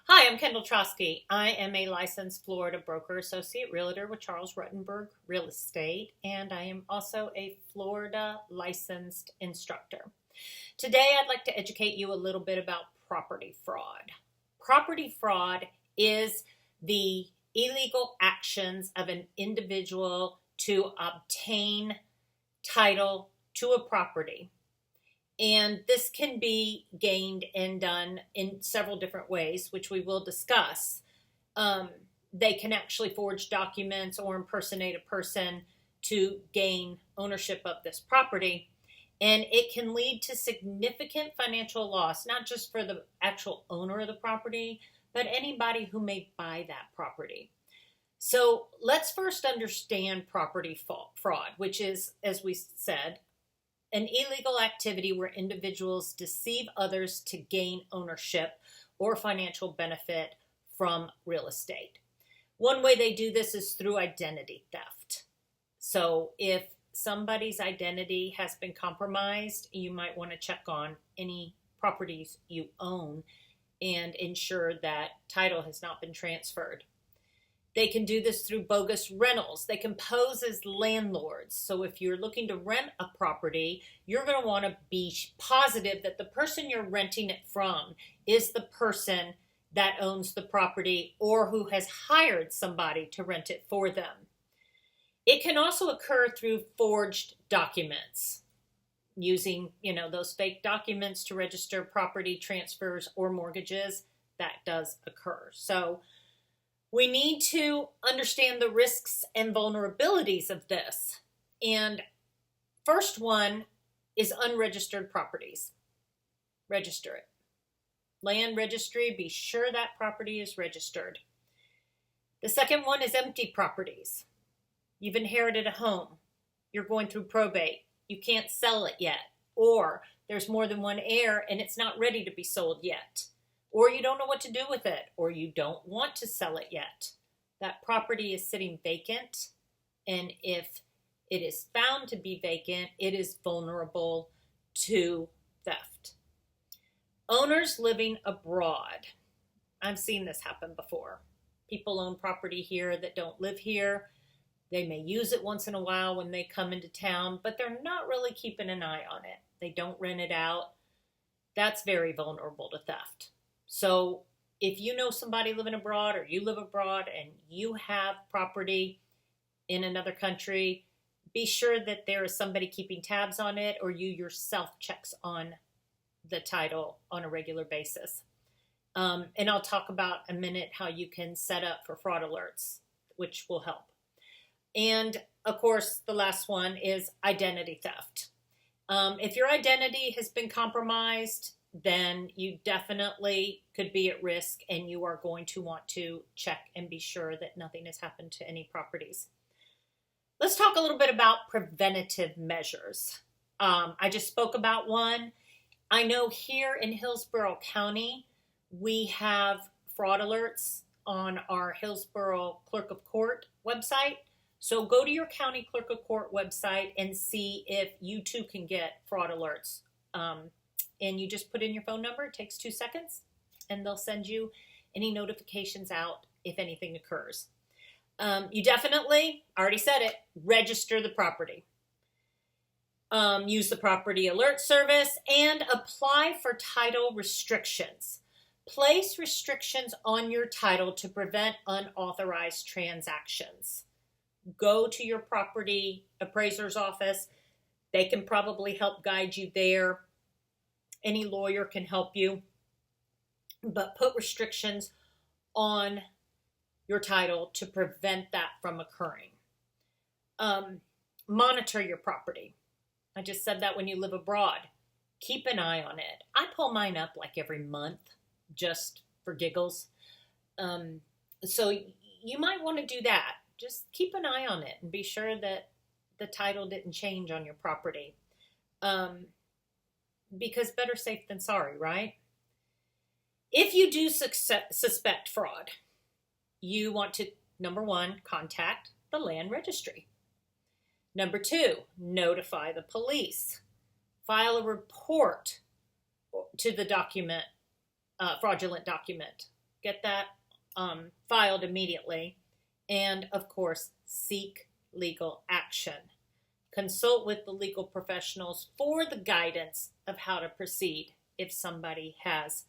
Hi, I'm Kendall Trosky. I am a licensed Florida broker associate realtor with Charles Ruttenberg Real Estate, and I am also a Florida licensed instructor. Today, I'd like to educate you a little bit about property fraud. Property fraud is the illegal actions of an individual to obtain title to a property. And this can be gained and done in several different ways, which we will discuss. Um, they can actually forge documents or impersonate a person to gain ownership of this property. And it can lead to significant financial loss, not just for the actual owner of the property, but anybody who may buy that property. So let's first understand property fraud, which is, as we said, an illegal activity where individuals deceive others to gain ownership or financial benefit from real estate. One way they do this is through identity theft. So if somebody's identity has been compromised, you might want to check on any properties you own and ensure that title has not been transferred. They can do this through bogus rentals. They can pose as landlords. So if you're looking to rent a property, you're going to want to be positive that the person you're renting it from is the person that owns the property or who has hired somebody to rent it for them. It can also occur through forged documents, using, those fake documents to register property transfers or mortgages. That does occur. So we need to understand the risks and vulnerabilities of this. And first one is unregistered properties. Register it. Land registry, be sure that property is registered. The second one is empty properties. You've inherited a home. You're going through probate. You can't sell it yet. Or there's more than one heir and it's not ready to be sold yet. Or you don't know what to do with it, or you don't want to sell it yet. That property is sitting vacant, and if it is found to be vacant, it is vulnerable to theft. Owners living abroad. I've seen this happen before. People own property here that don't live here. They may use it once in a while when they come into town, but they're not really keeping an eye on it. They don't rent it out. That's very vulnerable to theft. So if you know somebody living abroad or you live abroad and you have property in another country, be sure that there is somebody keeping tabs on it, or you yourself checks on the title on a regular basis. And I'll talk about a minute how you can set up for fraud alerts, which will help. And of course, the last one is identity theft. If your identity has been compromised, then you definitely could be at risk, and you are going to want to check and be sure that nothing has happened to any properties. Let's talk a little bit about preventative measures. I just spoke about one. I know here in Hillsborough County, we have fraud alerts on our Hillsborough Clerk of Court website. So go to your county clerk of court website and see if you too can get fraud alerts. And you just put in your phone number. It takes 2 seconds, and they'll send you any notifications out if anything occurs. You definitely, I already said it, register the property. Use the property alert service and apply for title restrictions. Place restrictions on your title to prevent unauthorized transactions. Go to your property appraiser's office. They can probably help guide you there. Any lawyer can help you, but put restrictions on your title to prevent that from occurring. Monitor your property. I just said that when you live abroad. Keep an eye on it. I pull mine up like every month just for giggles. So you might want to do that. Just keep an eye on it and be sure that the title didn't change on your property. Because better safe than sorry, right? If you do suspect fraud, you want to, number one, contact the land registry. Number two, notify the police. File a report to the document, fraudulent document. get that filed immediately. And of course, seek legal action. Consult with the legal professionals for the guidance of how to proceed if somebody has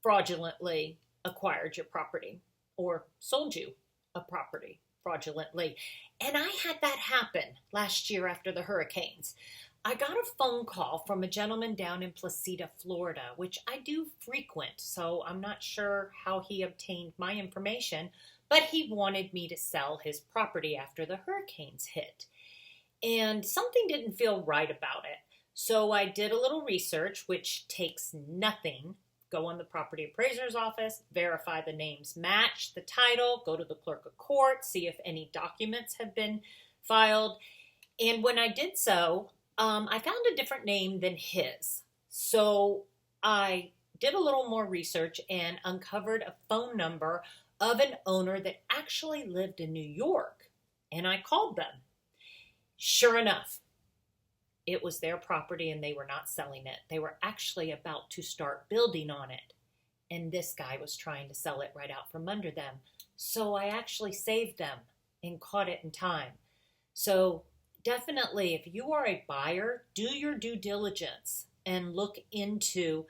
fraudulently acquired your property or sold you a property fraudulently. And I had that happen last year after the hurricanes. I got a phone call from a gentleman down in Placida, Florida, which I do frequent, so I'm not sure how he obtained my information, but he wanted me to sell his property after the hurricanes hit. And something didn't feel right about it. So I did a little research, which takes nothing. Go on the property appraiser's office, verify the names match the title, go to the clerk of court, see if any documents have been filed. And when I did so, I found a different name than his. So I did a little more research and uncovered a phone number of an owner that actually lived in New York. And I called them. Sure enough, it was their property and they were not selling it. They were actually about to start building on it. And this guy was trying to sell it right out from under them. So I actually saved them and caught it in time. So definitely, if you are a buyer, do your due diligence and look into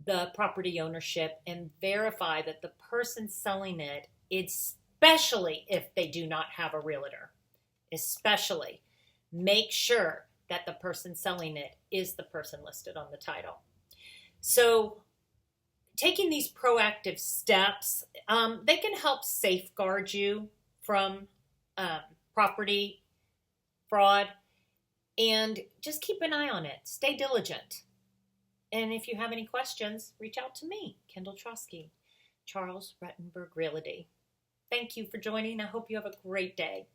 the property ownership and verify that the person selling it, especially if they do not have a realtor, especially make sure that the person selling it is the person listed on the title. So taking these proactive steps, they can help safeguard you from property fraud, and just keep an eye on it. Stay diligent. And if you have any questions, reach out to me, Kendall Trosky, Charles Ruttenberg Realty. Thank you for joining. I hope you have a great day.